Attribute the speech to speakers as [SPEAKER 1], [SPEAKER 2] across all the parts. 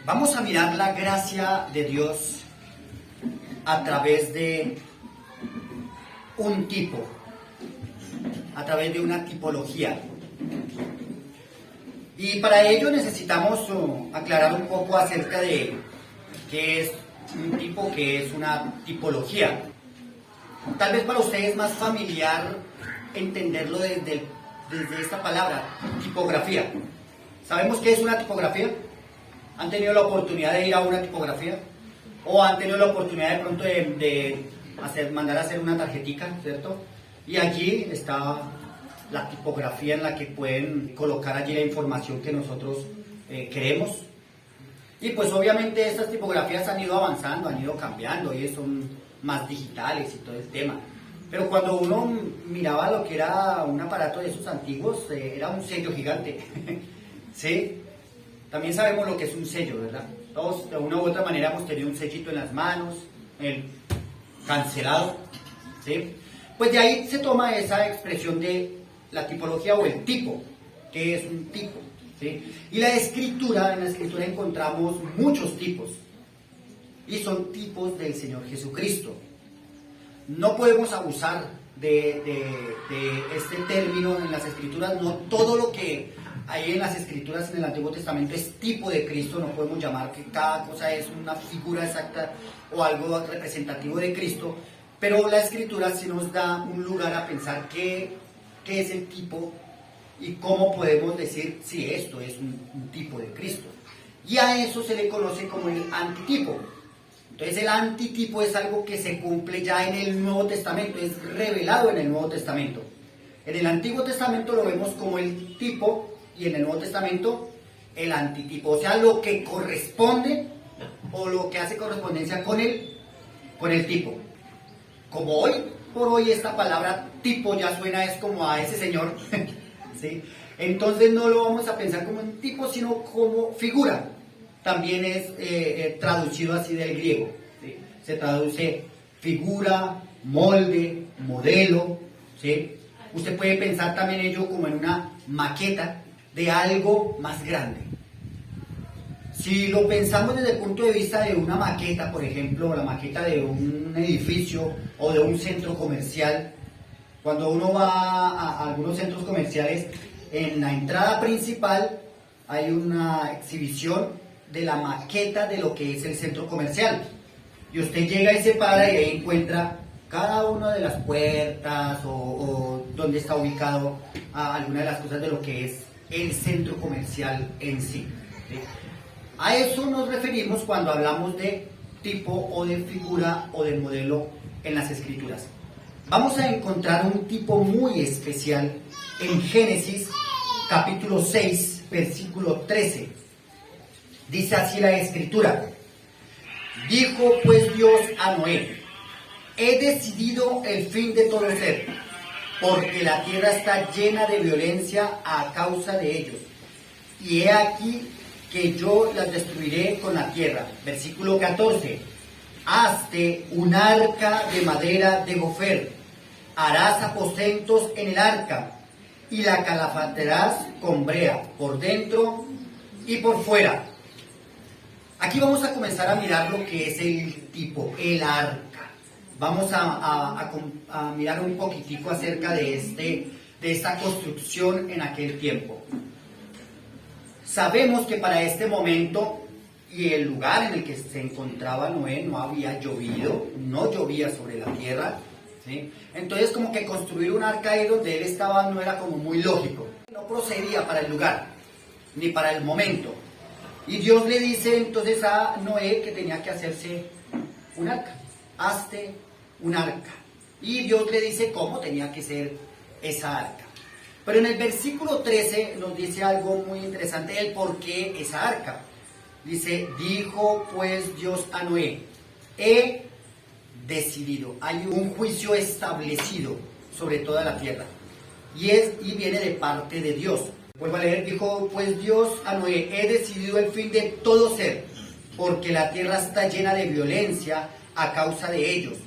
[SPEAKER 1] Vamos a mirar la gracia de Dios a través de un tipo, a través de una tipología. Y para ello necesitamos aclarar un poco acerca de qué es un tipo, qué es una tipología. Tal vez para ustedes es más familiar entenderlo desde esta palabra, tipografía. ¿Sabemos qué es una tipografía? ¿Han tenido la oportunidad de ir a una tipografía? ¿O han tenido la oportunidad de pronto mandar a hacer una tarjetica, ¿cierto? Y allí está la tipografía en la que pueden colocar allí la información que nosotros queremos. Y pues obviamente estas tipografías han ido avanzando, han ido cambiando y son más digitales y todo el tema. Pero cuando uno miraba lo que era un aparato de esos antiguos, era un sello gigante. ¿Sí? También sabemos lo que es un sello, ¿verdad? Todos de una u otra manera hemos tenido un sellito en las manos, el cancelado, ¿sí? Pues de ahí se toma esa expresión de la tipología o el tipo, que es un tipo, ¿sí? Y en la escritura encontramos muchos tipos, y son tipos del Señor Jesucristo. No podemos abusar de este término en las escrituras. No todo lo que hay en las escrituras en el Antiguo Testamento es tipo de Cristo. No podemos llamar que cada cosa es una figura exacta o algo representativo de Cristo, pero la escritura sí nos da un lugar a pensar qué es el tipo y cómo podemos decir si esto es un tipo de Cristo. Y a eso se le conoce como el antitipo. Entonces el antitipo es algo que se cumple ya en el Nuevo Testamento, es revelado en el Nuevo Testamento. En el Antiguo Testamento lo vemos como el tipo y en el Nuevo Testamento el antitipo, o sea, lo que corresponde o lo que hace correspondencia con el tipo. Como hoy por hoy esta palabra tipo ya suena es como a ese señor, ¿sí? Entonces no lo vamos a pensar como un tipo, sino como figura. También es traducido así del griego, ¿sí? Se traduce figura, molde, modelo, ¿sí? Usted puede pensar también ello como en una maqueta de algo más grande. Si lo pensamos desde el punto de vista de una maqueta, por ejemplo, la maqueta de un edificio o de un centro comercial, cuando uno va a algunos centros comerciales, en la entrada principal hay una exhibición de la maqueta de lo que es el centro comercial. Y usted llega y se para y ahí encuentra cada una de las puertas o donde está ubicado alguna de las cosas de lo que es el centro comercial en sí, ¿sí? A eso nos referimos cuando hablamos de tipo o de figura o de modelo en las escrituras. Vamos a encontrar un tipo muy especial en Génesis capítulo 6, versículo 13. Dice así la escritura: dijo pues Dios a Noé: he decidido el fin de todo ser, porque la tierra está llena de violencia a causa de ellos, y he aquí que yo las destruiré con la tierra. Versículo 14: hazte un arca de madera de gofer, harás aposentos en el arca, y la calafatearás con brea, por dentro y por fuera. Aquí vamos a comenzar a mirar lo que es el tipo, el arca. Vamos a mirar un poquitico acerca de esta construcción en aquel tiempo. Sabemos que para este momento y el lugar en el que se encontraba Noé no había llovido, no llovía sobre la tierra, ¿sí? Entonces como que construir un arca ahí donde él estaba no era como muy lógico. No procedía para el lugar, ni para el momento. Y Dios le dice entonces a Noé que tenía que hacerse un arca. Hazte un arca. Y Dios le dice cómo tenía que ser esa arca. Pero en el versículo 13 nos dice algo muy interesante, el por qué esa arca. Dice: dijo pues Dios a Noé: he decidido. Hay un juicio establecido sobre toda la tierra. Y viene de parte de Dios. Vuelvo a leer: dijo pues Dios a Noé: he decidido el fin de todo ser, porque la tierra está llena de violencia a causa de ellos.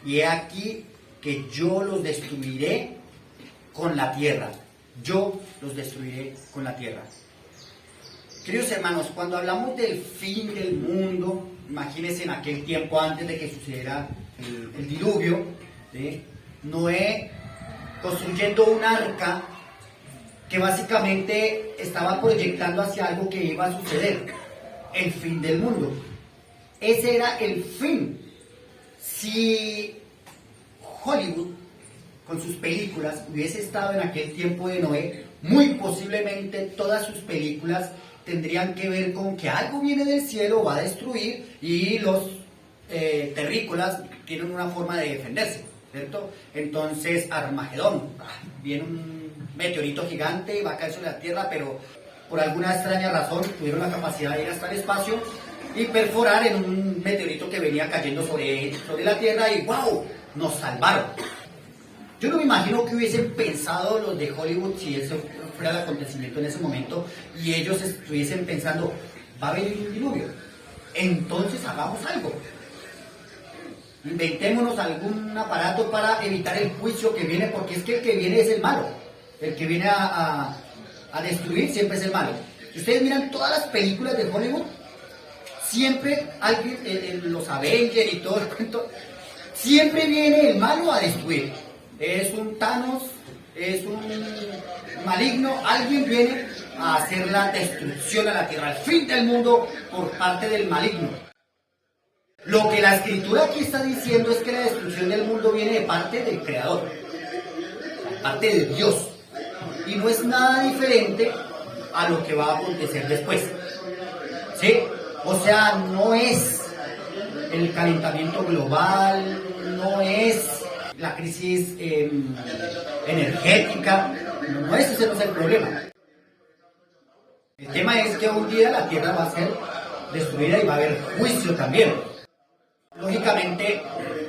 [SPEAKER 1] Y he aquí que yo los destruiré con la tierra. Yo los destruiré con la tierra. Queridos hermanos, cuando hablamos del fin del mundo, imagínense en aquel tiempo antes de que sucediera el diluvio, ¿sí? Noé construyendo un arca que básicamente estaba proyectando hacia algo que iba a suceder, el fin del mundo. Ese era el fin. Si Hollywood, con sus películas, hubiese estado en aquel tiempo de Noé, muy posiblemente todas sus películas tendrían que ver con que algo viene del cielo, va a destruir, y los terrícolas tienen una forma de defenderse, ¿cierto? Entonces, Armagedón, viene un meteorito gigante y va a caer sobre la Tierra, pero por alguna extraña razón tuvieron la capacidad de ir hasta el espacio y perforar en un meteorito que venía cayendo sobre la Tierra y ¡wow! Nos salvaron. Yo no me imagino que hubiesen pensado los de Hollywood si eso fuera el acontecimiento en ese momento y ellos estuviesen pensando, va a venir un diluvio, entonces hagamos algo. Inventémonos algún aparato para evitar el juicio que viene, porque es que el que viene es el malo. El que viene a destruir siempre es el malo. Si ustedes miran todas las películas de Hollywood, siempre alguien, los Avengers y todo el cuento, siempre viene el malo a destruir. Es un Thanos, es un maligno, alguien viene a hacer la destrucción a la tierra, el fin del mundo por parte del maligno. Lo que la escritura aquí está diciendo es que la destrucción del mundo viene de parte del Creador, de parte de Dios, y no es nada diferente a lo que va a acontecer después, ¿sí? O sea, no es el calentamiento global, no es la crisis energética, no, ese no es el problema. El tema es que un día la tierra va a ser destruida y va a haber juicio también. Lógicamente,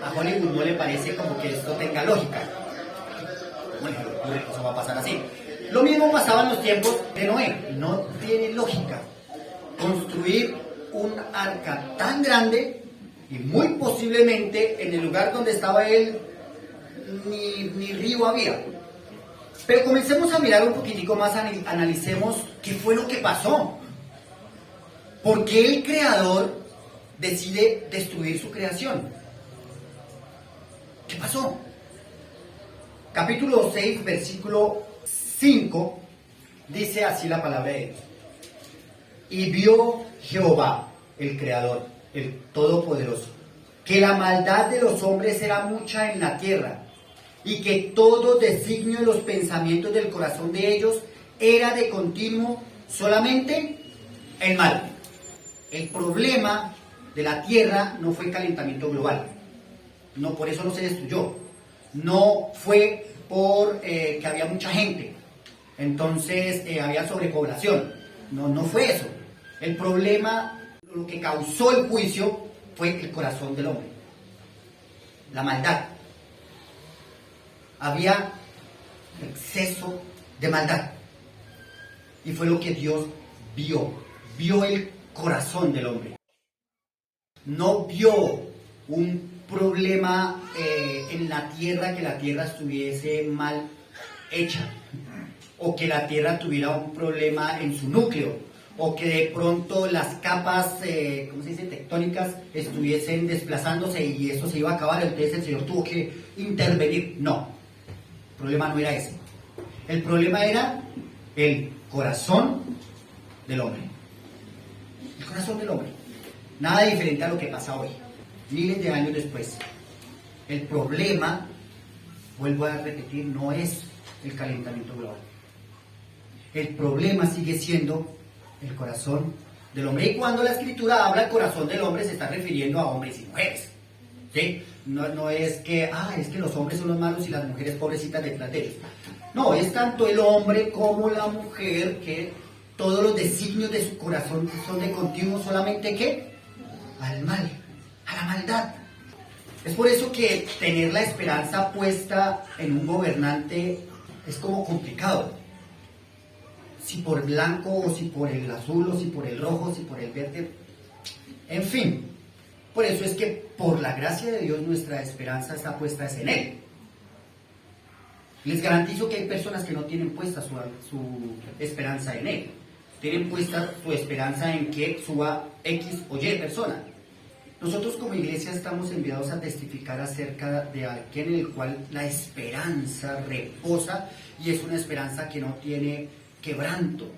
[SPEAKER 1] a Hollywood no le parece como que esto tenga lógica. Bueno, eso va a pasar así. Lo mismo pasaba en los tiempos de Noé. No tiene lógica construir un arca tan grande y muy posiblemente en el lugar donde estaba él ni río había. Pero comencemos a mirar un poquitico más, analicemos qué fue lo que pasó. ¿Por qué el Creador decide destruir su creación? ¿Qué pasó? Capítulo 6, versículo 5, dice así la palabra de Dios. Y vio Jehová, el Creador, el Todopoderoso, que la maldad de los hombres era mucha en la tierra, y que todo designio de los pensamientos del corazón de ellos era de continuo solamente el mal. El problema de la tierra no fue el calentamiento global, no, por eso no se destruyó, no fue por que había mucha gente, entonces había sobrepoblación, no fue eso. El problema, lo que causó el juicio, fue el corazón del hombre, la maldad. Había exceso de maldad y fue lo que Dios vio el corazón del hombre. No vio un problema en la tierra, que la tierra estuviese mal hecha, o que la tierra tuviera un problema en su núcleo, o que de pronto las capas, ¿cómo se dice?, tectónicas estuviesen desplazándose y eso se iba a acabar, entonces el Señor tuvo que intervenir. No, el problema no era ese. El problema era el corazón del hombre. El corazón del hombre. Nada diferente a lo que pasa hoy, miles de años después. El problema, vuelvo a repetir, no es el calentamiento global. El problema sigue siendo el corazón del hombre. Y cuando la Escritura habla del corazón del hombre, se está refiriendo a hombres y mujeres, ¿sí? No es que, es que los hombres son los malos y las mujeres pobrecitas detrás de ellos. No, es tanto el hombre como la mujer que todos los designios de su corazón son de continuo solamente ¿qué? Al mal, a la maldad. Es por eso que tener la esperanza puesta en un gobernante es como complicado. Si por blanco, o si por el azul, o si por el rojo, o si por el verde. En fin, por eso es que por la gracia de Dios nuestra esperanza está puesta en Él. Les garantizo que hay personas que no tienen puesta su esperanza en Él. tienen puesta su esperanza en que suba X o Y persona. Nosotros como iglesia estamos enviados a testificar acerca de aquel en el cual la esperanza reposa, y es una esperanza que no tiene quebranto.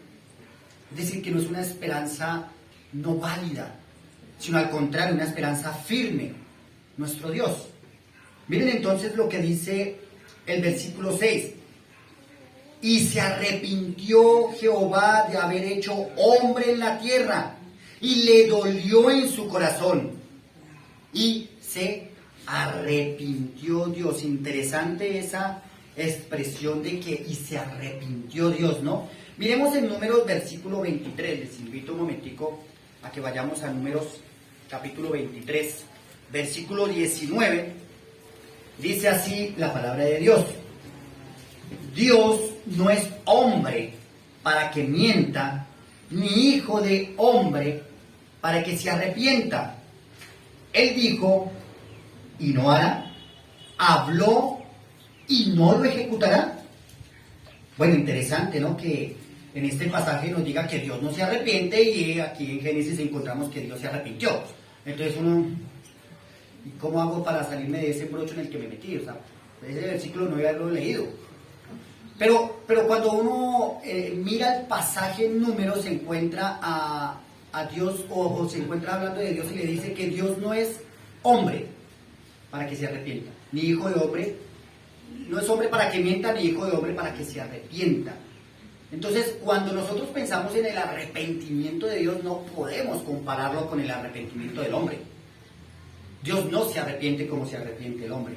[SPEAKER 1] Es decir, que no es una esperanza no válida, sino al contrario, una esperanza firme, nuestro Dios. Miren entonces lo que dice el versículo 6. Y se arrepintió Jehová de haber hecho hombre en la tierra, y le dolió en su corazón, y se arrepintió Dios. Interesante esa expresión de que y se arrepintió Dios, ¿no? Miremos en Números versículo 23, les invito un momentico a que vayamos a Números capítulo 23, versículo 19, dice así la palabra de Dios. Dios no es hombre para que mienta, ni hijo de hombre para que se arrepienta. Él dijo y no hará, habló y no lo ejecutará. Bueno, interesante, ¿no? Que en este pasaje nos diga que Dios no se arrepiente, y aquí en Génesis encontramos que Dios se arrepintió. Entonces uno, ¿y cómo hago para salirme de ese brocho en el que me metí? O sea, ese versículo no había haberlo leído. Pero cuando uno mira el pasaje en Números, se encuentra a Dios, o se encuentra hablando de Dios, y le dice que Dios no es hombre para que se arrepienta, ni hijo de hombre, no es hombre para que mienta, ni hijo de hombre para que se arrepienta. Entonces, cuando nosotros pensamos en el arrepentimiento de Dios, no podemos compararlo con el arrepentimiento del hombre. Dios no se arrepiente como se arrepiente el hombre.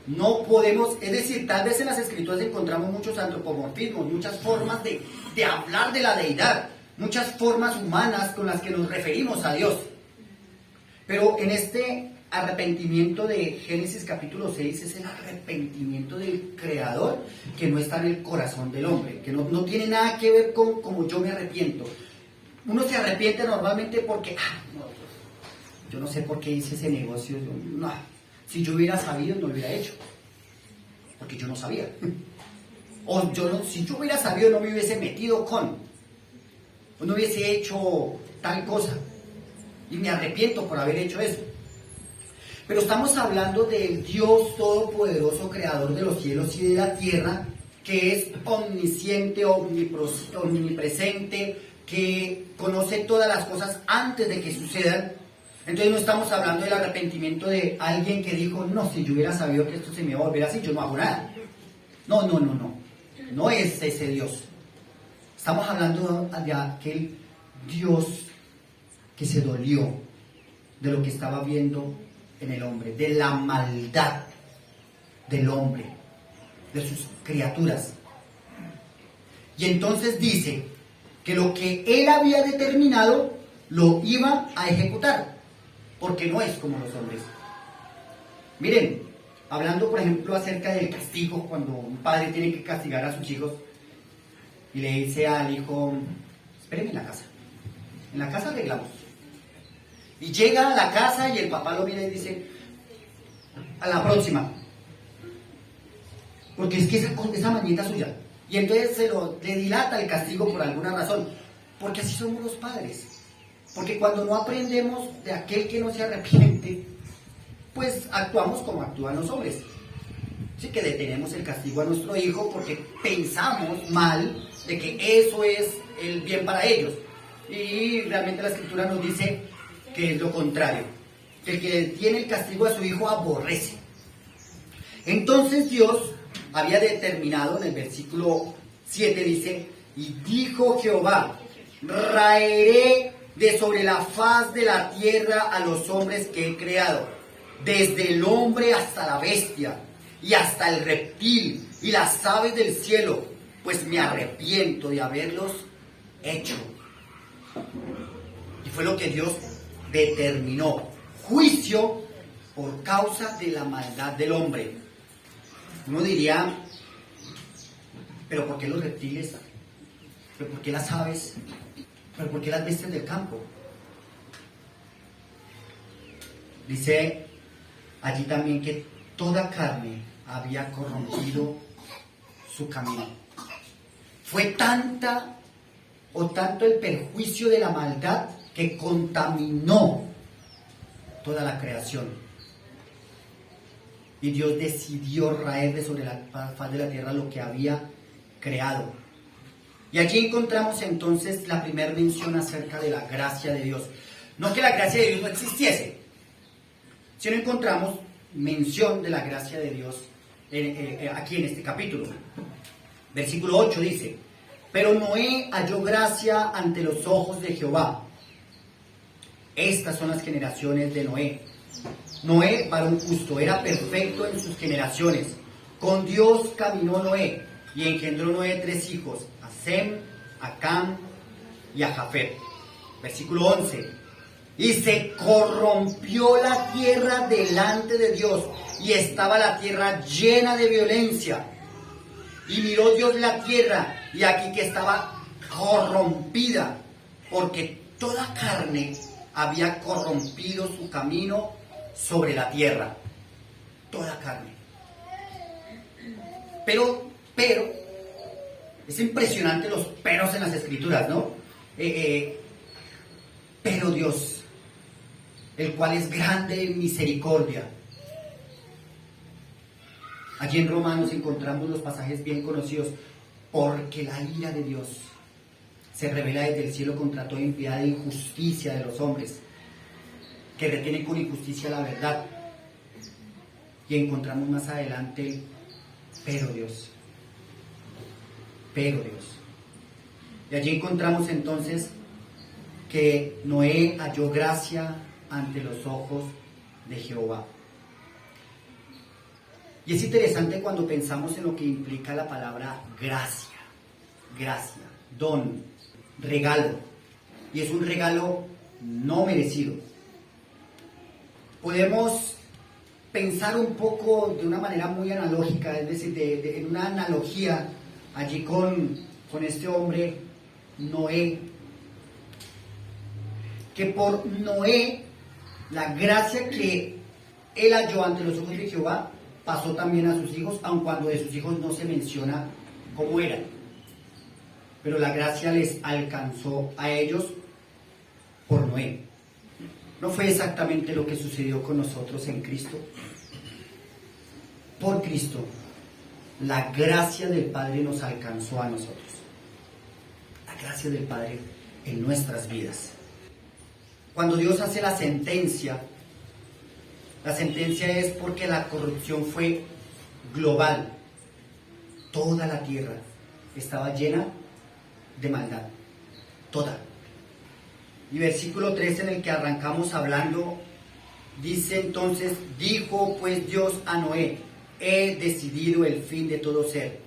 [SPEAKER 1] No podemos, es decir, tal vez en las Escrituras encontramos muchos antropomorfismos, muchas formas de hablar de la deidad, muchas formas humanas con las que nos referimos a Dios. Pero en este arrepentimiento de Génesis capítulo 6 es el arrepentimiento del Creador, que no está en el corazón del hombre, que no tiene nada que ver con como yo me arrepiento. Uno se arrepiente normalmente porque, yo no sé por qué hice ese negocio, si yo hubiera sabido no lo hubiera hecho, porque yo no sabía. O si yo hubiera sabido no me hubiese metido o no hubiese hecho tal cosa, y me arrepiento por haber hecho eso. Pero estamos hablando del Dios todopoderoso, creador de los cielos y de la tierra, que es omnisciente, omnipresente, que conoce todas las cosas antes de que sucedan. Entonces no estamos hablando del arrepentimiento de alguien que dijo, no, si yo hubiera sabido que esto se me iba a volver así, yo no hago nada. No es ese Dios. Estamos hablando de aquel Dios que se dolió de lo que estaba viendo en el hombre, de la maldad del hombre, de sus criaturas. Y entonces dice que lo que él había determinado lo iba a ejecutar, porque no es como los hombres. Miren, hablando por ejemplo acerca del castigo, cuando un padre tiene que castigar a sus hijos y le dice al hijo, espéreme en la casa arreglamos. Y llega a la casa y el papá lo mira y dice, a la próxima, porque es que esa mañita suya. Y entonces le dilata el castigo por alguna razón, porque así somos los padres. Porque cuando no aprendemos de aquel que no se arrepiente, pues actuamos como actúan los hombres. Así que detenemos el castigo a nuestro hijo porque pensamos mal de que eso es el bien para ellos. Y realmente la Escritura nos dice que es lo contrario, que el que tiene el castigo a su hijo aborrece. Entonces Dios había determinado, en el versículo 7 dice, y dijo Jehová, raeré de sobre la faz de la tierra a los hombres que he creado, desde el hombre hasta la bestia, y hasta el reptil, y las aves del cielo, pues me arrepiento de haberlos hecho. Y fue lo que Dios determinó, juicio por causa de la maldad del hombre. Uno diría, pero ¿por qué los reptiles? ¿Pero por qué las aves? ¿Pero por qué las bestias del campo? Dice allí también que toda carne había corrompido su camino. Fue tanta o tanto el perjuicio de la maldad que contaminó toda la creación. Y Dios decidió raer de sobre la faz de la tierra lo que había creado. Y allí encontramos entonces la primera mención acerca de la gracia de Dios. No que la gracia de Dios no existiese, sino encontramos mención de la gracia de Dios aquí en este capítulo. Versículo 8 dice: pero Noé halló gracia ante los ojos de Jehová. Estas son las generaciones de Noé. Noé, varón justo, era perfecto en sus generaciones. Con Dios caminó Noé, y engendró Noé 3 hijos, a Sem, a Cam y a Jafet. Versículo 11. Y se corrompió la tierra delante de Dios, y estaba la tierra llena de violencia. Y miró Dios la tierra, y aquí que estaba corrompida, porque toda carne había corrompido su camino sobre la tierra. Toda carne. Pero, es impresionante los peros en las escrituras, ¿no? Pero Dios, el cual es grande en misericordia. Allí en Romanos encontramos los pasajes bien conocidos. Porque la ira de Dios se revela desde el cielo contra toda impiedad e injusticia de los hombres, que retienen con injusticia la verdad. Y encontramos más adelante, pero Dios. Y allí encontramos entonces que Noé halló gracia ante los ojos de Jehová. Y es interesante cuando pensamos en lo que implica la palabra gracia, don, regalo. Y es un regalo no merecido. Podemos pensar un poco de una manera muy analógica, es decir, en una analogía allí con este hombre, Noé, que por Noé, la gracia que él halló ante los ojos de Jehová, pasó también a sus hijos, aun cuando de sus hijos no se menciona cómo eran. Pero la gracia les alcanzó a ellos por Noé. ¿No fue exactamente lo que sucedió con nosotros en Cristo? Por Cristo, la gracia del Padre nos alcanzó a nosotros. La gracia del Padre en nuestras vidas. Cuando Dios hace la sentencia es porque la corrupción fue global. Toda la tierra estaba llena de maldad. Toda. Y versículo 3 en el que arrancamos hablando, dice entonces: dijo pues Dios a Noé: he decidido el fin de todo ser,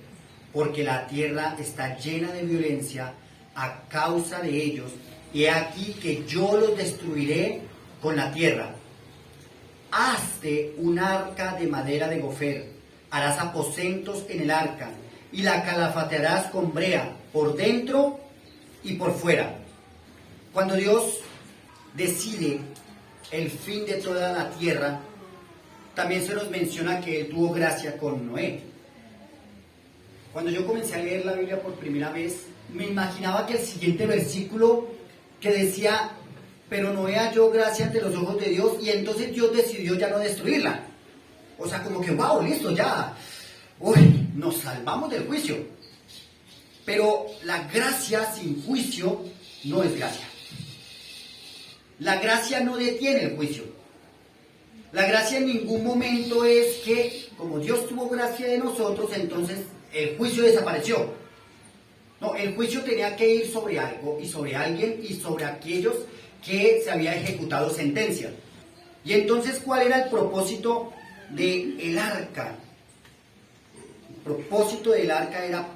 [SPEAKER 1] porque la tierra está llena de violencia a causa de ellos, y he aquí que yo los destruiré con la tierra. Hazte un arca de madera de gofer, harás aposentos en el arca, y la calafatearás con brea, por dentro y por fuera. Cuando Dios decide el fin de toda la tierra, también se nos menciona que Él tuvo gracia con Noé. Cuando yo comencé a leer la Biblia por primera vez, me imaginaba que el siguiente versículo que decía: pero Noé halló gracia ante los ojos de Dios, y entonces Dios decidió ya no destruirla. O sea, como que, wow, listo, ya. Uy, nos salvamos del juicio. Pero la gracia sin juicio no es gracia. La gracia no detiene el juicio. La gracia en ningún momento es que, como Dios tuvo gracia de nosotros, entonces el juicio desapareció. No, el juicio tenía que ir sobre algo y sobre alguien y sobre aquellos que se había ejecutado sentencia. Y entonces, ¿cuál era el propósito del arca? El propósito del arca era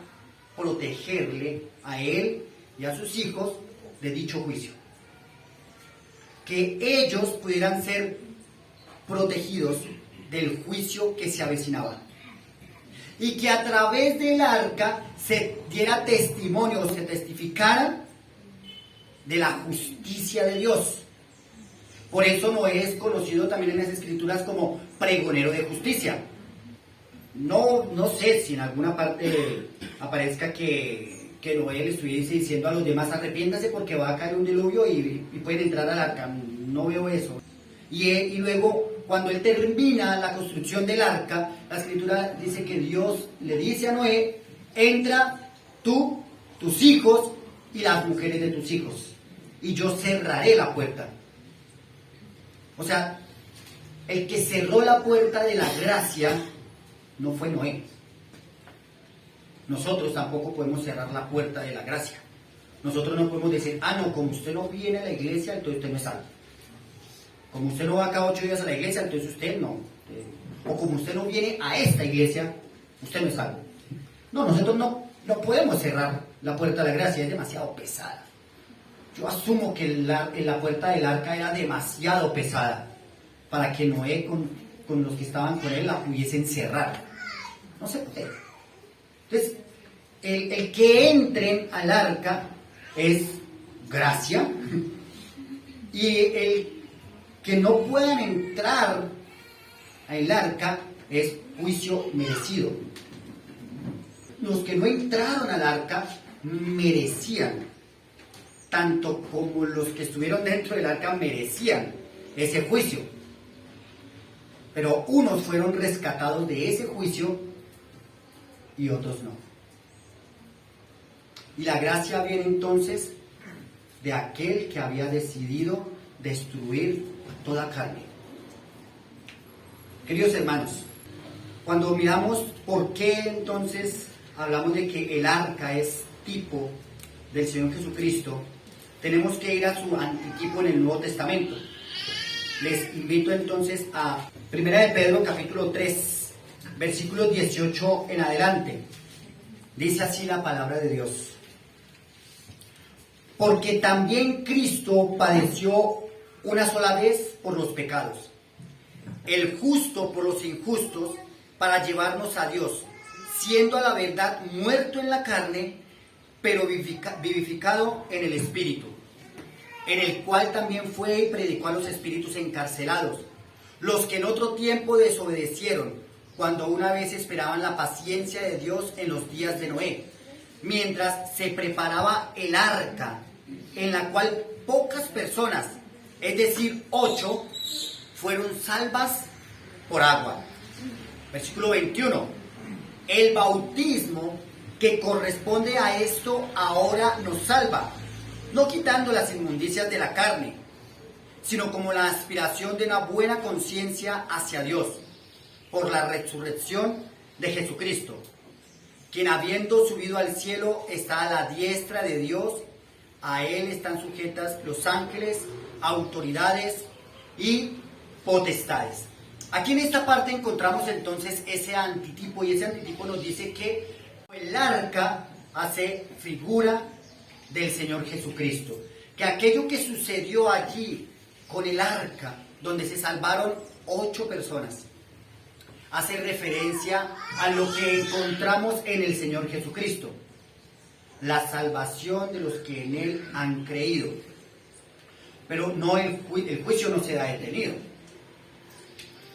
[SPEAKER 1] protegerle a él y a sus hijos de dicho juicio. Que ellos pudieran ser protegidos del juicio que se avecinaba. Y que a través del arca se diera testimonio, se testificara de la justicia de Dios. Por eso Noé es conocido también en las escrituras como pregonero de justicia. No sé si en alguna parte aparezca que que Noé le estuviese diciendo a los demás: arrepiéntase porque va a caer un diluvio y pueden entrar al arca. No veo eso. Y luego, cuando él termina la construcción del arca, la escritura dice que Dios le dice a Noé: entra tú, tus hijos y las mujeres de tus hijos, y yo cerraré la puerta. O sea, el que cerró la puerta de la gracia no fue Noé. Nosotros tampoco podemos cerrar la puerta de la gracia. Nosotros no podemos decir: no, como usted no viene a la iglesia, entonces usted no es salvo. Como usted no va cada 8 días a la iglesia, entonces usted no. O como usted no viene a esta iglesia, usted no es salvo. No, nosotros no podemos cerrar la puerta de la gracia, es demasiado pesada. Yo asumo que la puerta del arca era demasiado pesada para que Noé con los que estaban con él la pudiesen cerrar. No se puede. Entonces, el que entren al arca es gracia, y el que no puedan entrar al arca es juicio merecido. Los que no entraron al arca merecían, tanto como los que estuvieron dentro del arca merecían ese juicio. Pero unos fueron rescatados de ese juicio y otros no. Y la gracia viene entonces de aquel que había decidido destruir toda carne. Queridos hermanos, cuando miramos por qué entonces hablamos de que el arca es tipo del Señor Jesucristo, tenemos que ir a su antitipo en el Nuevo Testamento. Les invito entonces a 1 de Pedro capítulo 3, versículos 18 en adelante. Dice así la palabra de Dios: porque también Cristo padeció una sola vez por los pecados, el justo por los injustos, para llevarnos a Dios, siendo a la verdad muerto en la carne, pero vivificado en el Espíritu, en el cual también fue y predicó a los espíritus encarcelados, los que en otro tiempo desobedecieron, cuando una vez esperaban la paciencia de Dios en los días de Noé, mientras se preparaba el arca, en la cual pocas personas, es decir, 8, fueron salvas por agua. Versículo 21. El bautismo que corresponde a esto ahora nos salva, no quitando las inmundicias de la carne, sino como la aspiración de una buena conciencia hacia Dios, por la resurrección de Jesucristo, quien habiendo subido al cielo está a la diestra de Dios. A él están sujetas los ángeles, autoridades y potestades. Aquí en esta parte encontramos entonces ese antitipo, y ese antitipo nos dice que el arca hace figura del Señor Jesucristo, que aquello que sucedió allí con el arca, donde se salvaron 8 personas, hace referencia a lo que encontramos en el Señor Jesucristo, la salvación de los que en Él han creído. Pero no el juicio no se da detenido,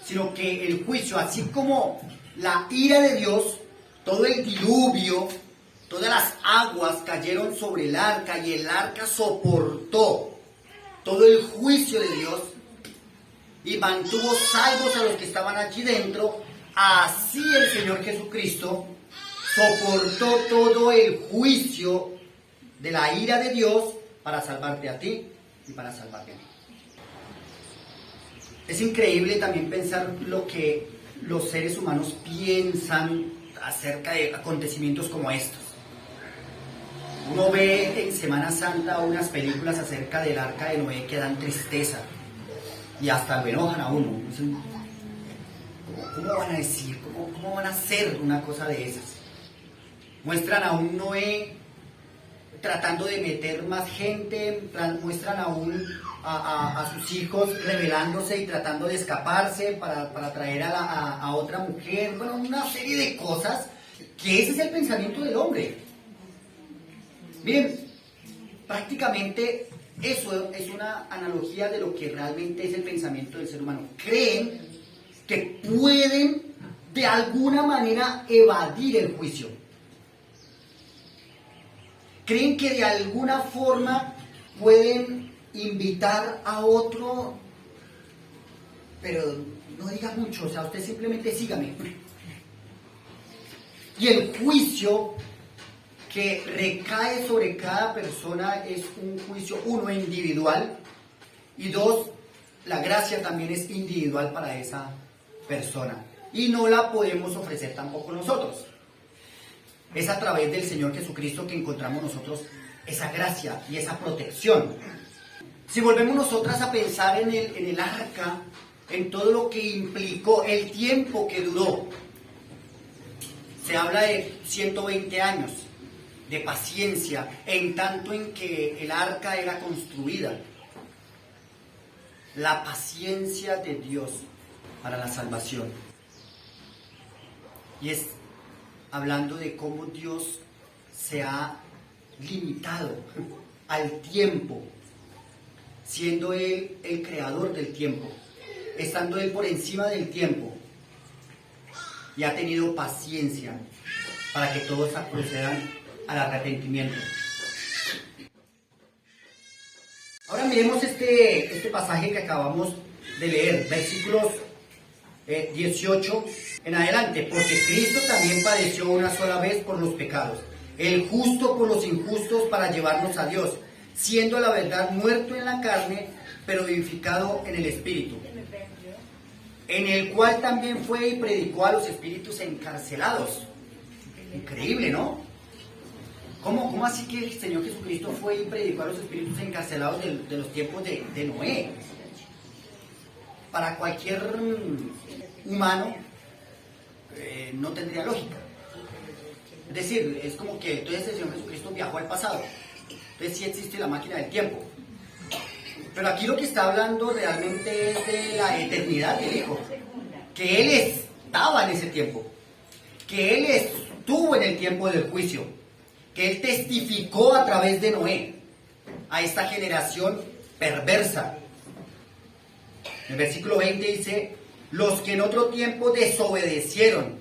[SPEAKER 1] sino que el juicio, así como la ira de Dios, todo el diluvio, todas las aguas cayeron sobre el arca y el arca soportó todo el juicio de Dios y mantuvo salvos a los que estaban allí dentro, así el Señor Jesucristo soportó todo el juicio de la ira de Dios para salvarte a ti y para salvarte a mí. Es increíble también pensar lo que los seres humanos piensan acerca de acontecimientos como estos. Uno ve en Semana Santa unas películas acerca del arca de Noé que dan tristeza y hasta lo enojan a uno. Dicen, ¿cómo van a decir? ¿Cómo van a hacer una cosa de esas? Muestran a un Noé tratando de meter más gente, muestran a sus hijos rebelándose y tratando de escaparse para traer a otra mujer. Bueno, una serie de cosas que ese es el pensamiento del hombre. Miren, prácticamente eso es una analogía de lo que realmente es el pensamiento del ser humano. Creen que pueden de alguna manera evadir el juicio. ¿Creen que de alguna forma pueden invitar a otro? Pero no diga mucho, o sea, usted simplemente sígame. Y el juicio que recae sobre cada persona es un juicio, uno, individual, y dos, la gracia también es individual para esa persona. Y no la podemos ofrecer tampoco nosotros. Es a través del Señor Jesucristo que encontramos nosotros esa gracia y esa protección. Si volvemos nosotras a pensar en el arca, en todo lo que implicó, el tiempo que duró, se habla de 120 años de paciencia, en tanto en que el arca era construida. La paciencia de Dios para la salvación. Y es hablando de cómo Dios se ha limitado al tiempo, siendo Él el creador del tiempo, estando Él por encima del tiempo, y ha tenido paciencia para que todos procedan al arrepentimiento. Ahora miremos este pasaje que acabamos de leer, versículos 18 en adelante. Porque Cristo también padeció una sola vez por los pecados, el justo por los injustos, para llevarnos a Dios, siendo a la verdad muerto en la carne, pero vivificado en el Espíritu, en el cual también fue y predicó a los espíritus encarcelados. Increíble, ¿no? ¿Cómo así que el Señor Jesucristo fue y predicó a los espíritus encarcelados de los tiempos de Noé? Para cualquier humano no tendría lógica. Es decir, es como que entonces el Señor Jesucristo viajó al pasado. Entonces sí existe la máquina del tiempo. Pero aquí lo que está hablando realmente es de la eternidad del Hijo. Que Él estaba en ese tiempo. Que Él estuvo en el tiempo del juicio. Que Él testificó a través de Noé a esta generación perversa. El versículo 20 dice: los que en otro tiempo desobedecieron,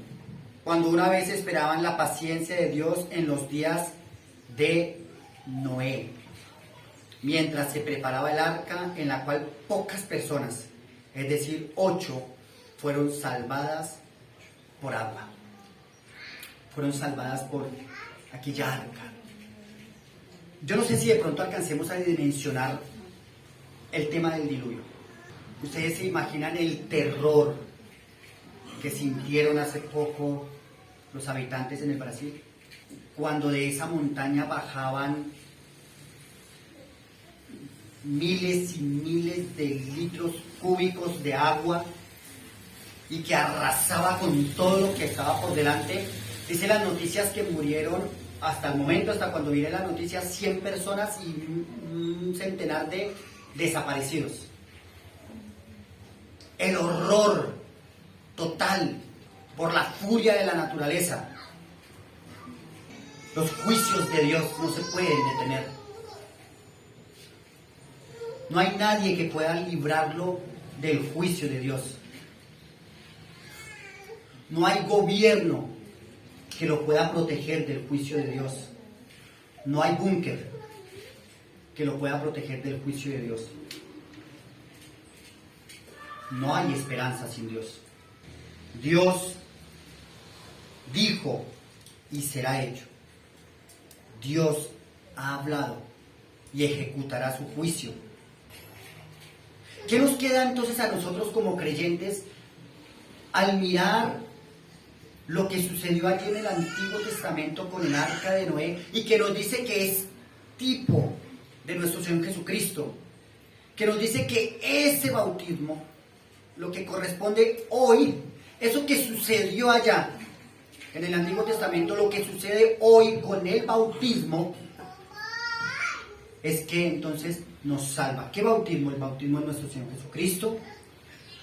[SPEAKER 1] cuando una vez esperaban la paciencia de Dios en los días de Noé, mientras se preparaba el arca, en la cual pocas personas, es decir, 8, fueron salvadas por agua. Fueron salvadas por aquella arca. Yo no sé si de pronto alcancemos a dimensionar el tema del diluvio. Ustedes se imaginan el terror que sintieron hace poco los habitantes en el Brasil, cuando de esa montaña bajaban miles y miles de litros cúbicos de agua y que arrasaba con todo lo que estaba por delante. Dice las noticias que murieron hasta el momento, hasta cuando viene la noticia, 100 personas y un centenar de desaparecidos. El horror total por la furia de la naturaleza. Los juicios de Dios no se pueden detener. No hay nadie que pueda librarlo del juicio de Dios. No hay gobierno que lo pueda proteger del juicio de Dios. No hay búnker que lo pueda proteger del juicio de Dios. No hay esperanza sin Dios. Dios dijo y será hecho. Dios ha hablado y ejecutará su juicio. ¿Qué nos queda entonces a nosotros como creyentes al mirar lo que sucedió allí en el Antiguo Testamento con el arca de Noé, y que nos dice que es tipo de nuestro Señor Jesucristo, que nos dice que ese bautismo, lo que corresponde hoy, eso que sucedió allá en el Antiguo Testamento, lo que sucede hoy con el bautismo, es que entonces nos salva? ¿Qué bautismo? El bautismo de nuestro Señor Jesucristo,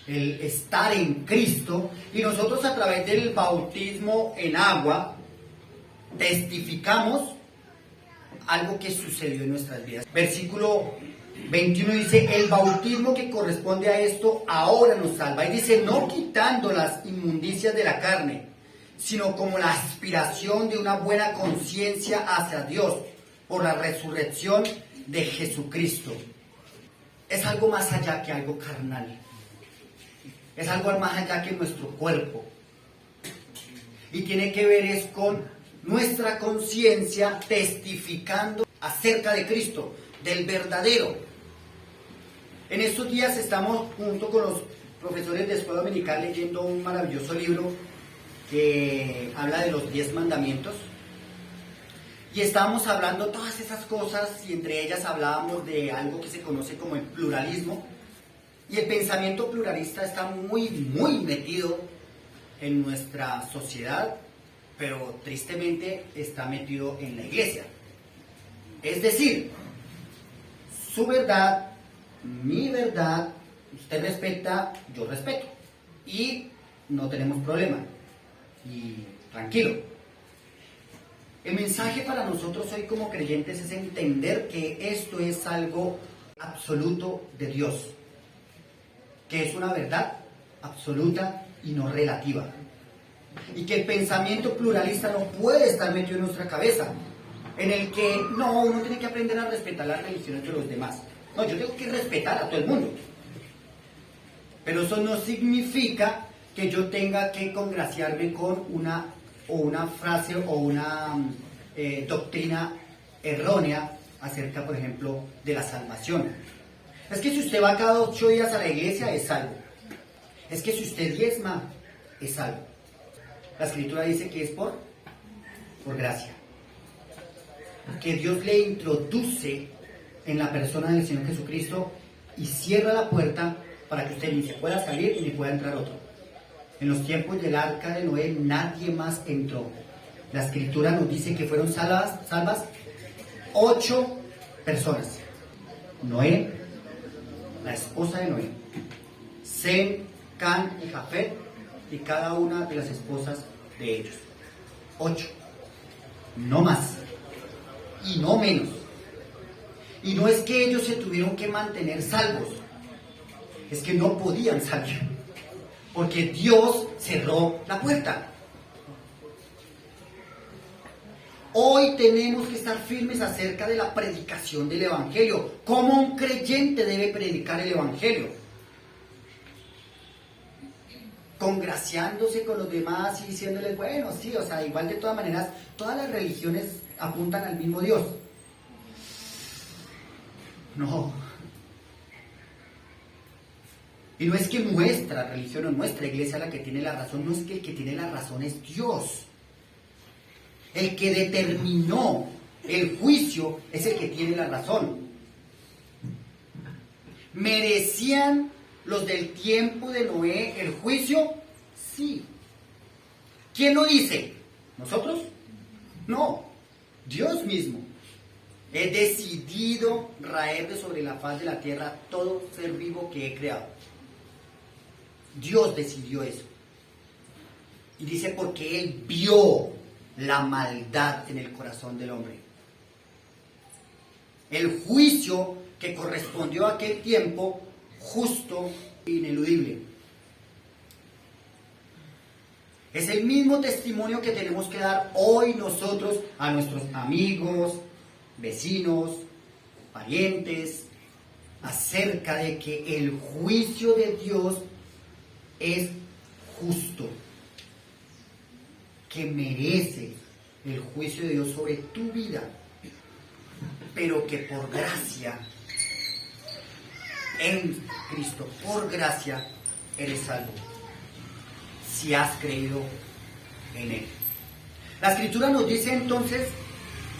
[SPEAKER 1] el estar en Cristo, y nosotros a través del bautismo en agua testificamos algo que sucedió en nuestras vidas. Versículo 21 dice: el bautismo que corresponde a esto ahora nos salva. Y dice: no quitando las inmundicias de la carne, sino como la aspiración de una buena conciencia hacia Dios por la resurrección de Jesucristo. Es algo más allá que algo carnal. Es algo más allá que nuestro cuerpo. Y tiene que ver es con nuestra conciencia testificando acerca de Cristo, del verdadero. En estos días estamos junto con los profesores de escuela dominical leyendo un maravilloso libro que habla de los 10 mandamientos. Y estábamos hablando todas esas cosas y entre ellas hablábamos de algo que se conoce como el pluralismo. Y el pensamiento pluralista está muy metido en nuestra sociedad, pero tristemente está metido en la iglesia. Es decir, su verdad, mi verdad, usted respeta, yo respeto. Y no tenemos problema. Y tranquilo. El mensaje para nosotros hoy como creyentes es entender que esto es algo absoluto de Dios, que es una verdad absoluta y no relativa, y que el pensamiento pluralista no puede estar metido en nuestra cabeza, en el que no, uno tiene que aprender a respetar las religiones de los demás. No, yo tengo que respetar a todo el mundo, pero eso no significa que yo tenga que congraciarme con una frase o una doctrina errónea acerca, por ejemplo, de la salvación. Es que si usted va cada 8 días a la iglesia, es salvo. Es que si usted diezma, es salvo. La Escritura dice que es por gracia. Que Dios le introduce en la persona del Señor Jesucristo y cierra la puerta para que usted ni se pueda salir ni pueda entrar otro. En los tiempos del arca de Noé nadie más entró. La Escritura nos dice que fueron salvas 8 personas. Noé, la esposa de Noé, Sem, Can y Jafet, y cada una de las esposas de ellos. 8. No más. Y no menos. Y no es que ellos se tuvieron que mantener salvos. Es que no podían salir. Porque Dios cerró la puerta. Hoy tenemos que estar firmes acerca de la predicación del Evangelio. ¿Cómo un creyente debe predicar el Evangelio? Congraciándose con los demás y diciéndoles, bueno, sí, o sea, igual de todas maneras, todas las religiones apuntan al mismo Dios. No. Y no es que nuestra religión o nuestra iglesia la que tiene la razón, no es que el que tiene la razón es Dios. El que determinó el juicio es el que tiene la razón. ¿Merecían los del tiempo de Noé el juicio? Sí. ¿Quién lo dice? ¿Nosotros? No, Dios mismo. He decidido raer de sobre la faz de la tierra todo ser vivo que he creado. Dios decidió eso. Y dice porque Él vio la maldad en el corazón del hombre. El juicio que correspondió a aquel tiempo, justo e ineludible. Es el mismo testimonio que tenemos que dar hoy nosotros a nuestros amigos, vecinos, parientes, acerca de que el juicio de Dios es justo, que merece el juicio de Dios sobre tu vida, pero que por gracia, en Cristo, por gracia, eres salvo, si has creído en Él. La Escritura nos dice entonces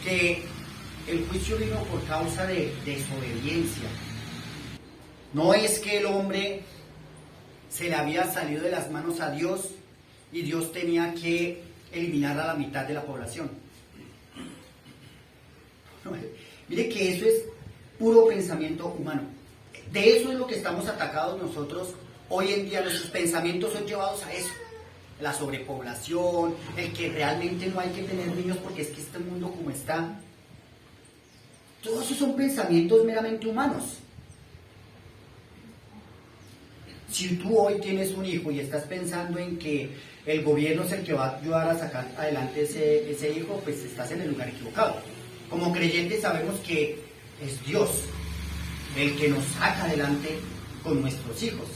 [SPEAKER 1] que el juicio vino por causa de desobediencia. No es que el hombre se le había salido de las manos a Dios y Dios tenía que eliminar a la mitad de la población. No, mire que eso es puro pensamiento humano. De eso es lo que estamos atacados nosotros hoy en día. Nuestros pensamientos son llevados a eso. La sobrepoblación, el que realmente no hay que tener niños porque es que este mundo como está. Todos esos son pensamientos meramente humanos. Si tú hoy tienes un hijo y estás pensando en que el gobierno es el que va a ayudar a sacar adelante ese hijo, pues estás en el lugar equivocado. Como creyentes sabemos que es Dios el que nos saca adelante con nuestros hijos.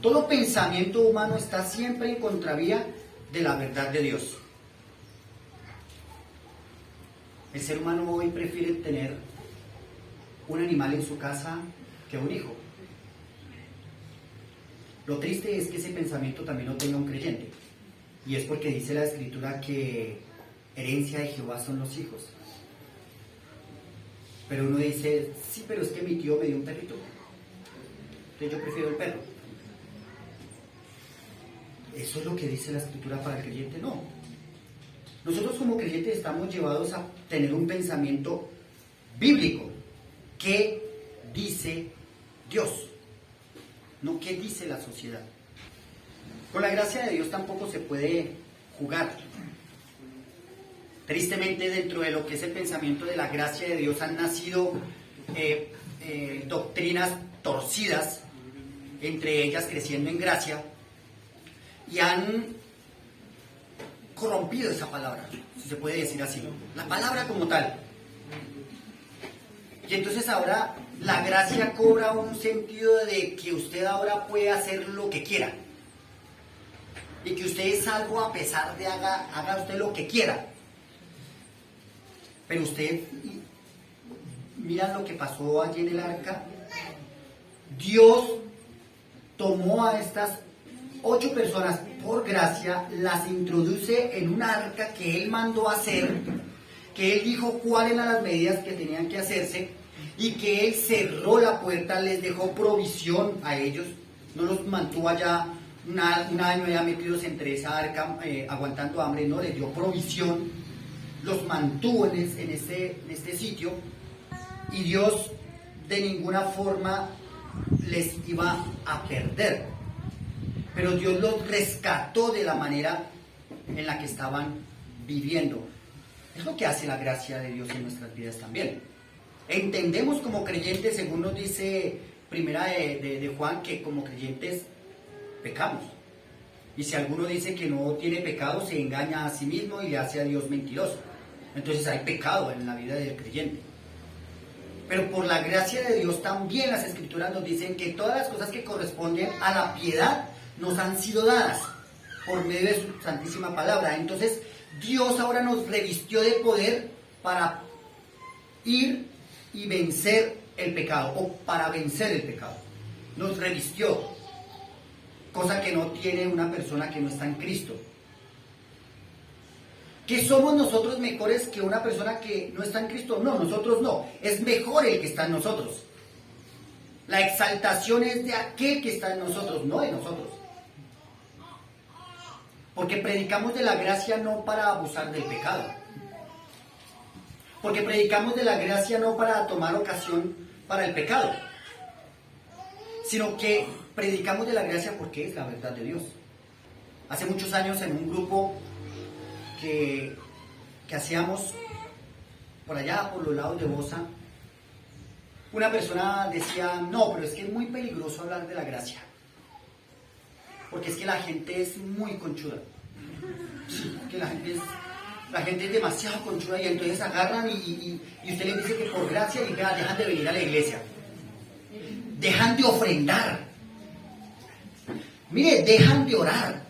[SPEAKER 1] Todo pensamiento humano está siempre en contravía de la verdad de Dios. El ser humano hoy prefiere tener un animal en su casa que un hijo. Lo triste es que ese pensamiento también lo tenga un creyente. Y es porque dice la Escritura que herencia de Jehová son los hijos. Pero uno dice, sí, pero es que mi tío me dio un perrito. Entonces yo prefiero el perro. ¿Eso es lo que dice la Escritura para el creyente? No. Nosotros como creyentes estamos llevados a tener un pensamiento bíblico. ¿Qué dice Dios? No qué dice la sociedad. Con la gracia de Dios tampoco se puede jugar. Tristemente, dentro de lo que es el pensamiento de la gracia de Dios han nacido doctrinas torcidas, entre ellas creciendo en gracia, y han corrompido esa palabra, si se puede decir así, la palabra como tal. Y entonces ahora la gracia cobra un sentido de que usted ahora puede hacer lo que quiera, y que usted es salvo a pesar de haga usted lo que quiera. Pero usted, mira lo que pasó allí en el arca. Dios tomó a estas 8 personas por gracia, las introduce en un arca que Él mandó hacer, que Él dijo cuáles eran las medidas que tenían que hacerse, y que Él cerró la puerta, les dejó provisión a ellos, no los mantuvo allá un año ya metidos entre esa arca aguantando hambre, no, les dio provisión, los mantuvo en este sitio, y Dios de ninguna forma les iba a perder, pero Dios los rescató de la manera en la que estaban viviendo. Es lo que hace la gracia de Dios en nuestras vidas también. Entendemos como creyentes, según nos dice primera de Juan, que como creyentes pecamos. Y si alguno dice que no tiene pecado, se engaña a sí mismo y le hace a Dios mentiroso. Entonces hay pecado en la vida del creyente. Pero por la gracia de Dios también las Escrituras nos dicen que todas las cosas que corresponden a la piedad nos han sido dadas por medio de su santísima palabra. Entonces Dios ahora nos revistió de poder para ir y vencer el pecado, o para vencer el pecado. Nos revistió, cosa que no tiene una persona que no está en Cristo. ¿Que somos nosotros mejores que una persona que no está en Cristo? No, nosotros no. Es mejor el que está en nosotros. La exaltación es de aquel que está en nosotros, no de nosotros. Porque predicamos de la gracia no para abusar del pecado. Porque predicamos de la gracia no para tomar ocasión para el pecado. Sino que predicamos de la gracia porque es la verdad de Dios. Hace muchos años en un grupo que hacíamos por allá, por los lados de Bosa, una persona decía, no, pero es que es muy peligroso hablar de la gracia, porque es que la gente es muy conchuda. Sí, que la gente es demasiado conchuda, y entonces agarran y usted les dice que por gracia dejan de venir a la iglesia, dejan de ofrendar, mire, dejan de orar.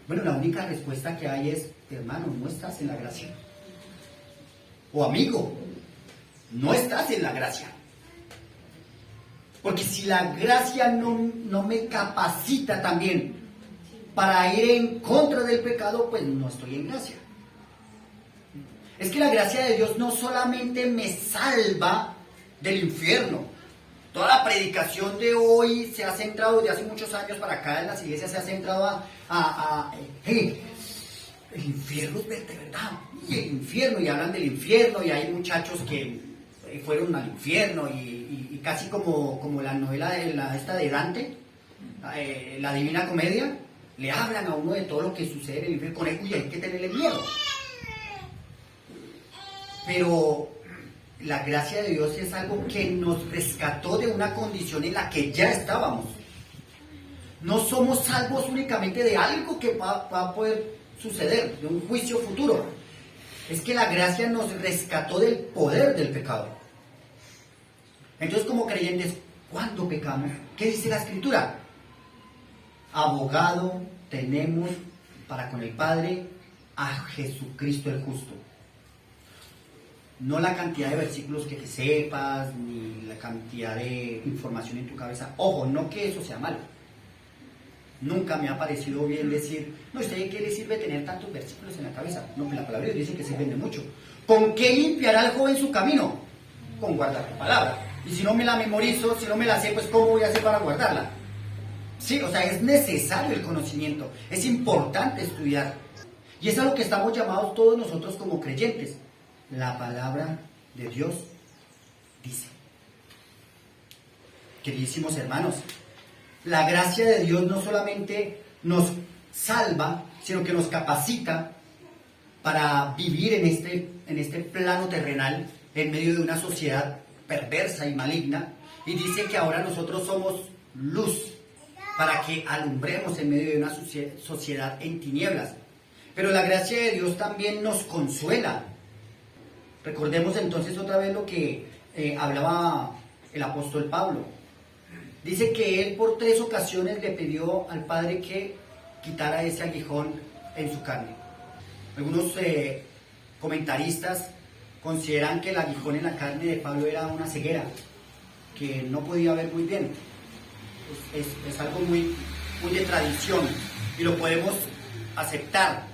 [SPEAKER 1] Bueno, la única respuesta que hay es, hermano, no estás en la gracia. O amigo, no estás en la gracia. Porque si la gracia no me capacita también para ir en contra del pecado, pues no estoy en gracia. Es que la gracia de Dios no solamente me salva del infierno. Toda la predicación de hoy se ha centrado, de hace muchos años para acá en las iglesias, se ha centrado el infierno es de verdad, y el infierno, y hablan del infierno, y hay muchachos que fueron al infierno, y casi como la novela de Dante, la Divina Comedia, le hablan a uno de todo lo que sucede en el infierno, con él, y hay que tenerle miedo. Pero la gracia de Dios es algo que nos rescató de una condición en la que ya estábamos. No somos salvos únicamente de algo que va a poder suceder, de un juicio futuro. es que la gracia nos rescató del poder del pecado. Entonces, como creyentes, ¿cuándo pecamos? ¿Qué dice la Escritura? Abogado tenemos para con el Padre a Jesucristo el justo. No la cantidad de versículos que te sepas, ni la cantidad de información en tu cabeza. Ojo, no que eso sea malo. Nunca me ha parecido bien decir, no, ¿usted qué le sirve tener tantos versículos en la cabeza? No, que la palabra de Dios dice que sirven de mucho. ¿Con qué limpiará el joven su camino? Con guardar la palabra. Y si no me la memorizo, si no me la sé, pues ¿cómo voy a hacer para guardarla? Sí, o sea, es necesario el conocimiento, es importante estudiar. Y es a lo que estamos llamados todos nosotros como creyentes. La palabra de Dios dice. Queridísimos hermanos, la gracia de Dios no solamente nos salva, sino que nos capacita para vivir en este plano terrenal, en medio de una sociedad perversa y maligna. Y dice que ahora nosotros somos luz, para que alumbremos en medio de una sociedad en tinieblas. Pero la gracia de Dios también nos consuela. Recordemos entonces otra vez lo que hablaba el apóstol Pablo. Dice que él por 3 ocasiones le pidió al Padre que quitara ese aguijón en su carne. Algunos comentaristas consideran que el aguijón en la carne de Pablo era una ceguera, que no podía ver muy bien. Es algo muy de tradición y lo podemos aceptar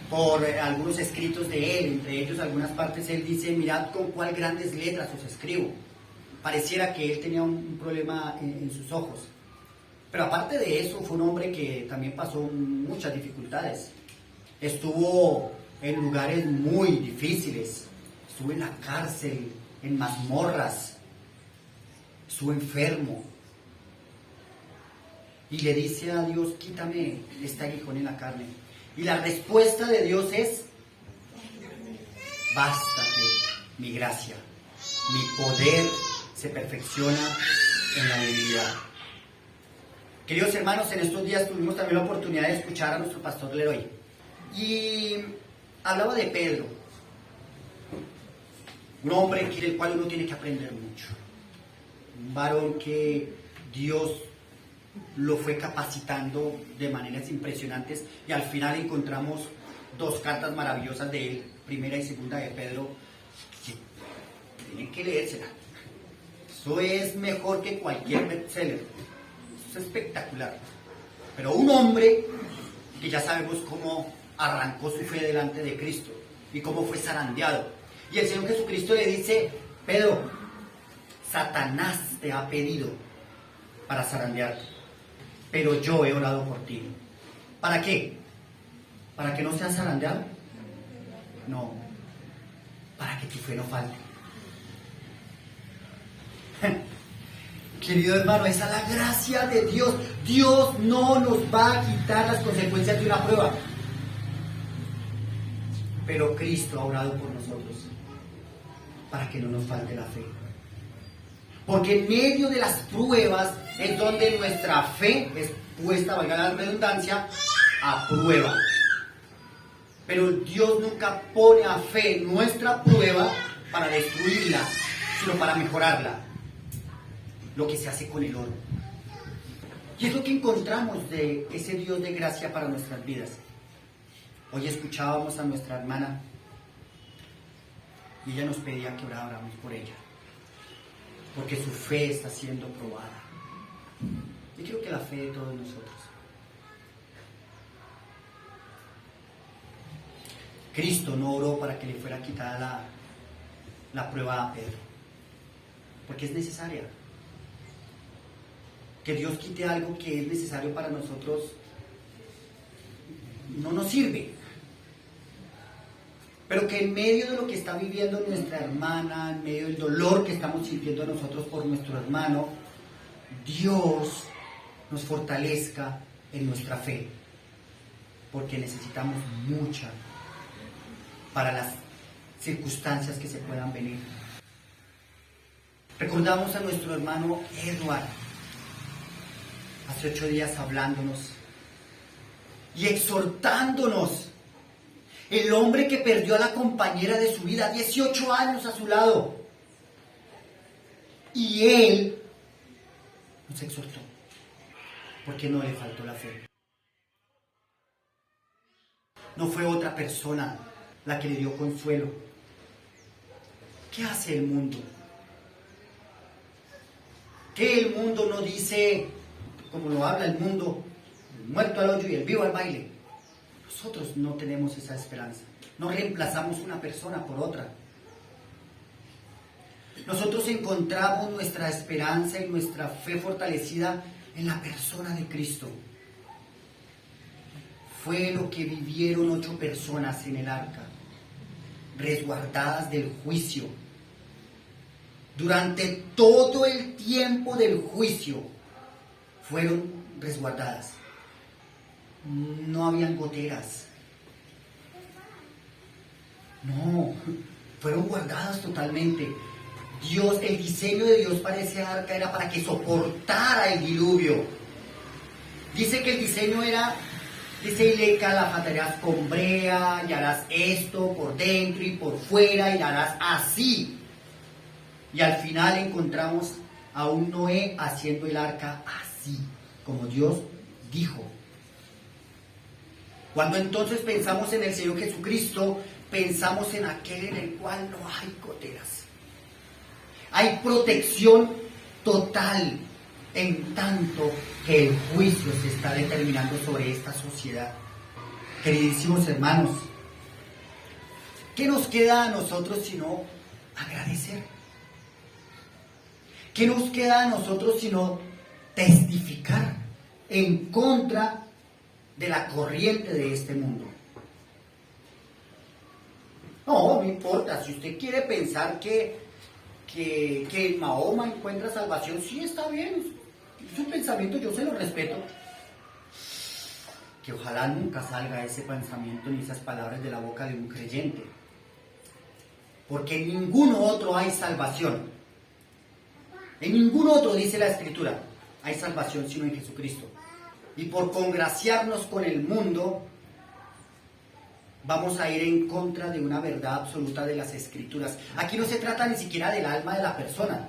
[SPEAKER 1] por algunos escritos de él, entre ellos algunas partes él dice, mirad con cuál grandes letras os escribo. Pareciera que él tenía un problema en sus ojos. Pero aparte de eso, fue un hombre que también pasó muchas dificultades. Estuvo en lugares muy difíciles, estuvo en la cárcel, en mazmorras, estuvo enfermo. Y le dice a Dios, quítame este aguijón en la carne. Y la respuesta de Dios es, bástate mi gracia, mi poder se perfecciona en la debilidad. Queridos hermanos, en estos días tuvimos también la oportunidad de escuchar a nuestro pastor Leroy. Y hablaba de Pedro, un hombre del cual uno tiene que aprender mucho. Un varón que Dios lo fue capacitando de maneras impresionantes y al final encontramos 2 cartas maravillosas de él, primera y segunda de Pedro, que tienen que leérsela. Eso es mejor que cualquier bestseller, eso es espectacular. Pero un hombre que ya sabemos cómo arrancó su fe delante de Cristo y cómo fue zarandeado. Y el Señor Jesucristo le dice, Pedro, Satanás te ha pedido para zarandearte, pero yo he orado por ti. ¿Para qué? ¿Para que no seas zarandeado? No, para que tu fe no falte. Querido hermano, esa es la gracia de Dios. Dios no nos va a quitar las consecuencias de una prueba. Pero Cristo ha orado por nosotros para que no nos falte la fe. Porque en medio de las pruebas es donde nuestra fe es puesta, valga la redundancia, a prueba. Pero Dios nunca pone a fe nuestra prueba para destruirla, sino para mejorarla. Lo que se hace con el oro. Y es lo que encontramos de ese Dios de gracia para nuestras vidas. Hoy escuchábamos a nuestra hermana y ella nos pedía que oráramos por ella, porque su fe está siendo probada. Yo creo que la fe de todos nosotros. Cristo no oró para que le fuera quitada la prueba a Pedro, porque es necesaria. Que Dios quite algo que es necesario para nosotros no nos sirve. Pero que en medio de lo que está viviendo nuestra hermana, en medio del dolor que estamos sintiendo nosotros por nuestro hermano, Dios nos fortalezca en nuestra fe, porque necesitamos mucha para las circunstancias que se puedan venir. Recordamos a nuestro hermano Edward, hace 8 días hablándonos y exhortándonos El hombre que perdió a la compañera de su vida, 18 años a su lado. Y él nos exhortó, porque no le faltó la fe. No fue otra persona la que le dio consuelo. ¿Qué hace el mundo? ¿Qué el mundo no dice, como lo habla el mundo, el muerto al hoyo y el vivo al baile? Nosotros no tenemos esa esperanza. No reemplazamos una persona por otra. Nosotros encontramos nuestra esperanza y nuestra fe fortalecida en la persona de Cristo. Fue lo que vivieron 8 personas en el arca, resguardadas del juicio. Durante todo el tiempo del juicio fueron resguardadas. No habían goteras. No, fueron guardadas totalmente. Dios, el diseño de Dios para ese arca era para que soportara el diluvio. Dice que el diseño era, dice, y le calafatearás con brea, y harás esto por dentro y por fuera, y harás así. Y al final encontramos a un Noé haciendo el arca así, como Dios dijo. Cuando entonces pensamos en el Señor Jesucristo, pensamos en aquel en el cual no hay goteras. Hay protección total, en tanto que el juicio se está determinando sobre esta sociedad. Queridísimos hermanos, ¿qué nos queda a nosotros sino agradecer? ¿Qué nos queda a nosotros sino testificar en contra de la corriente de este mundo? No importa, si usted quiere pensar que en Mahoma encuentra salvación, sí está bien, es un pensamiento, yo se lo respeto. Que ojalá nunca salga ese pensamiento ni esas palabras de la boca de un creyente. Porque en ninguno otro hay salvación. En ningún otro, dice la Escritura, hay salvación sino en Jesucristo. Y por congraciarnos con el mundo, vamos a ir en contra de una verdad absoluta de las Escrituras. Aquí no se trata ni siquiera del alma de la persona,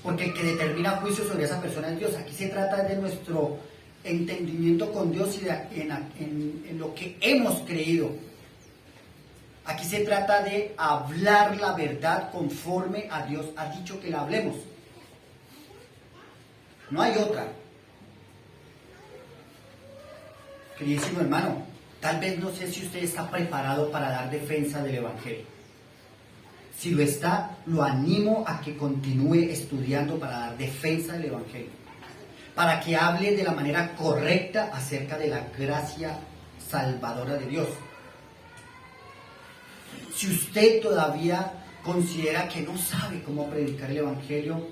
[SPEAKER 1] porque el que determina juicio sobre esa persona es Dios. Aquí se trata de nuestro entendimiento con Dios y en lo que hemos creído. Aquí se trata de hablar la verdad conforme a Dios ha dicho que la hablemos. No hay otra. Queridísimo hermano, tal vez no sé si usted está preparado para dar defensa del Evangelio. Si lo está, lo animo a que continúe estudiando para dar defensa del Evangelio. Para que hable de la manera correcta acerca de la gracia salvadora de Dios. Si usted todavía considera que no sabe cómo predicar el Evangelio,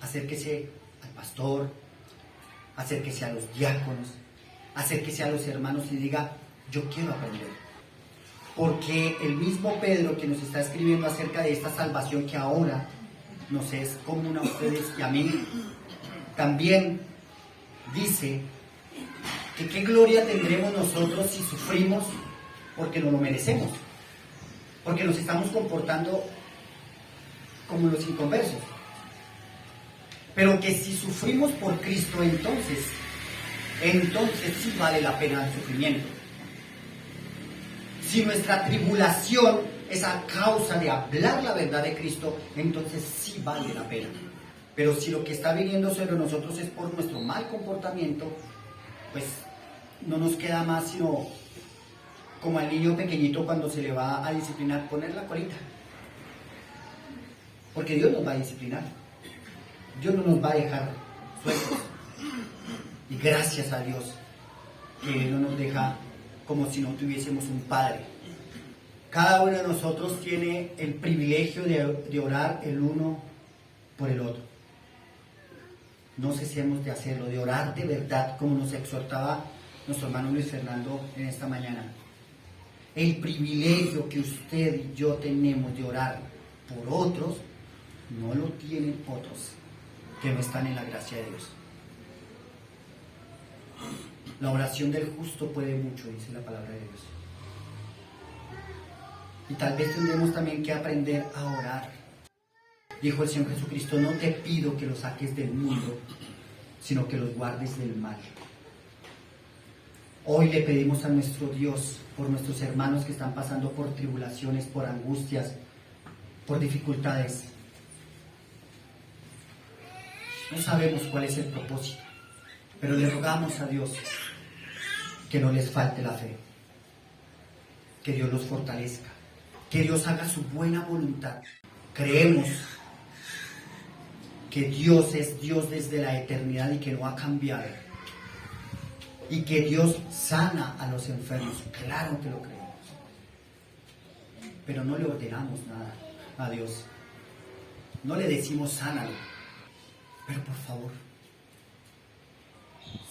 [SPEAKER 1] acérquese al pastor, acérquese a los diáconos, acérquese a los hermanos y diga, yo quiero aprender. Porque el mismo Pedro que nos está escribiendo acerca de esta salvación que ahora nos es común a ustedes y a mí, también dice que qué gloria tendremos nosotros si sufrimos porque no lo merecemos, porque nos estamos comportando como los inconversos. Pero que si sufrimos por Cristo, entonces sí vale la pena el sufrimiento. Si nuestra tribulación es a causa de hablar la verdad de Cristo, entonces sí vale la pena. Pero si lo que está viniendo sobre nosotros es por nuestro mal comportamiento, pues no nos queda más sino como al niño pequeñito cuando se le va a disciplinar, poner la colita. Porque Dios nos va a disciplinar. Dios no nos va a dejar sueltos. Y gracias a Dios que Él no nos deja como si no tuviésemos un Padre. Cada uno de nosotros tiene el privilegio de orar el uno por el otro. No cesemos de hacerlo, de orar de verdad, como nos exhortaba nuestro hermano Luis Fernando en esta mañana. El privilegio que usted y yo tenemos de orar por otros, no lo tienen otros que no están en la gracia de Dios. La oración del justo puede mucho, dice la palabra de Dios. Y tal vez tendremos también que aprender a orar. Dijo el Señor Jesucristo, no te pido que los saques del mundo, sino que los guardes del mal. Hoy le pedimos a nuestro Dios por nuestros hermanos que están pasando por tribulaciones, por angustias, por dificultades. No sabemos cuál es el propósito, pero le rogamos a Dios que no les falte la fe, que Dios los fortalezca, que Dios haga su buena voluntad. Creemos que Dios es Dios desde la eternidad y que no ha cambiado, y que Dios sana a los enfermos. Claro que lo creemos, pero no le ordenamos nada a Dios, no le decimos sánalo, pero por favor,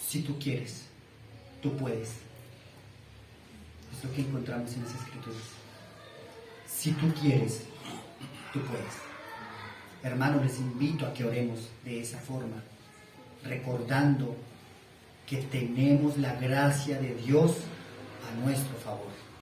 [SPEAKER 1] si tú quieres, tú puedes. Es lo que encontramos en las Escrituras. Si tú quieres, tú puedes. Hermanos, les invito a que oremos de esa forma, recordando que tenemos la gracia de Dios a nuestro favor.